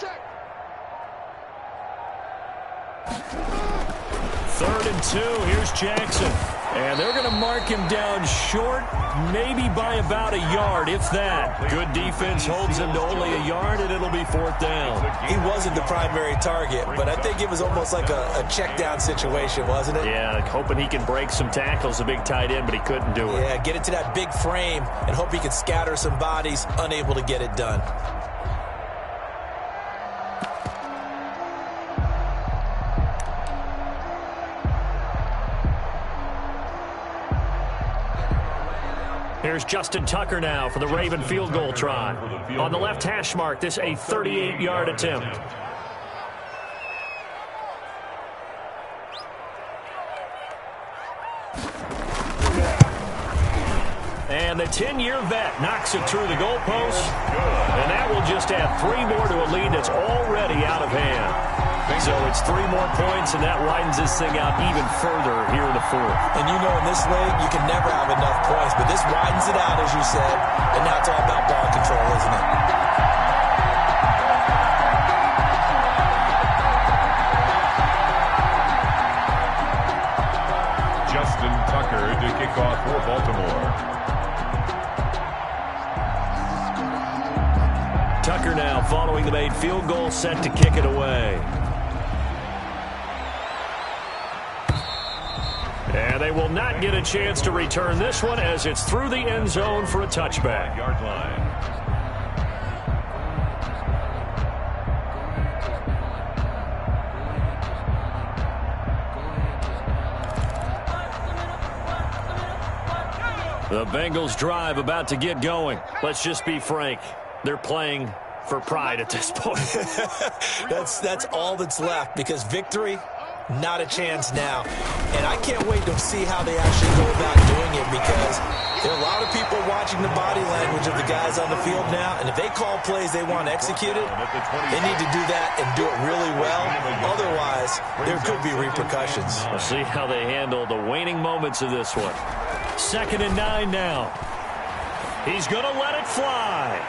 Check. 3rd and 2. Here's Jackson. And they're going to mark him down short, maybe by about a yard, if that. Good defense holds him to only a yard, and it'll be 4th down. He wasn't the primary target, but I think it was almost like a check-down situation, wasn't it? Yeah, hoping he can break some tackles, a big tight end, but he couldn't do it. Yeah, get it to that big frame and hope he can scatter some bodies, unable to get it done. Here's Justin Tucker now for the Raven field goal try. On the left hash mark, this a 38-yard attempt. And the 10-year vet knocks it through the goalpost. And that will just add 3 more to a lead that's already out of hand. So it's 3 more points, and that widens this thing out even further here in the 4th. And you know in this league, you can never have enough points, but this widens it out, as you said, and now it's all about ball control, isn't it? Justin Tucker to kick off for Baltimore. Tucker now following the made field goal, set to kick it away. And they will not get a chance to return this one as it's through the end zone for a touchback. Yard line. The Bengals drive about to get going. Let's just be frank. They're playing for pride at this point. That's all that's left, because victory, not a chance now. And I can't wait to see how they actually go about doing it, because there are a lot of people watching the body language of the guys on the field now, and if they call plays they want executed, they need to do that and do it really well. Otherwise, there could be repercussions. We'll see how they handle the waning moments of this one. 2nd and 9 now. He's going to let it fly.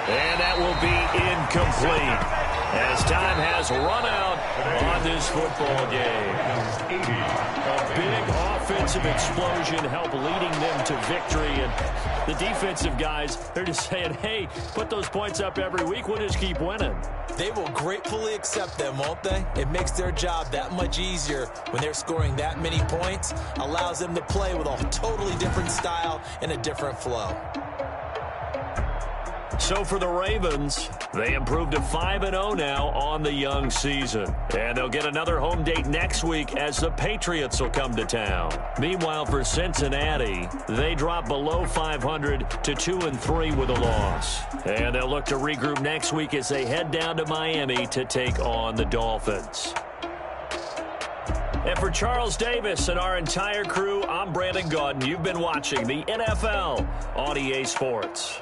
And that will be incomplete as time has run out on this football game. A big offensive explosion helped leading them to victory. And the defensive guys, they're just saying, hey, put those points up every week. We'll just keep winning. They will gratefully accept them, won't they? It makes their job that much easier when they're scoring that many points. Allows them to play with a totally different style and a different flow. So for the Ravens, they improved to 5-0 now on the young season. And they'll get another home date next week as the Patriots will come to town. Meanwhile, for Cincinnati, they drop below 500 to 2-3 with a loss. And they'll look to regroup next week as they head down to Miami to take on the Dolphins. And for Charles Davis and our entire crew, I'm Brandon Gaudin. You've been watching the NFL on EA Sports.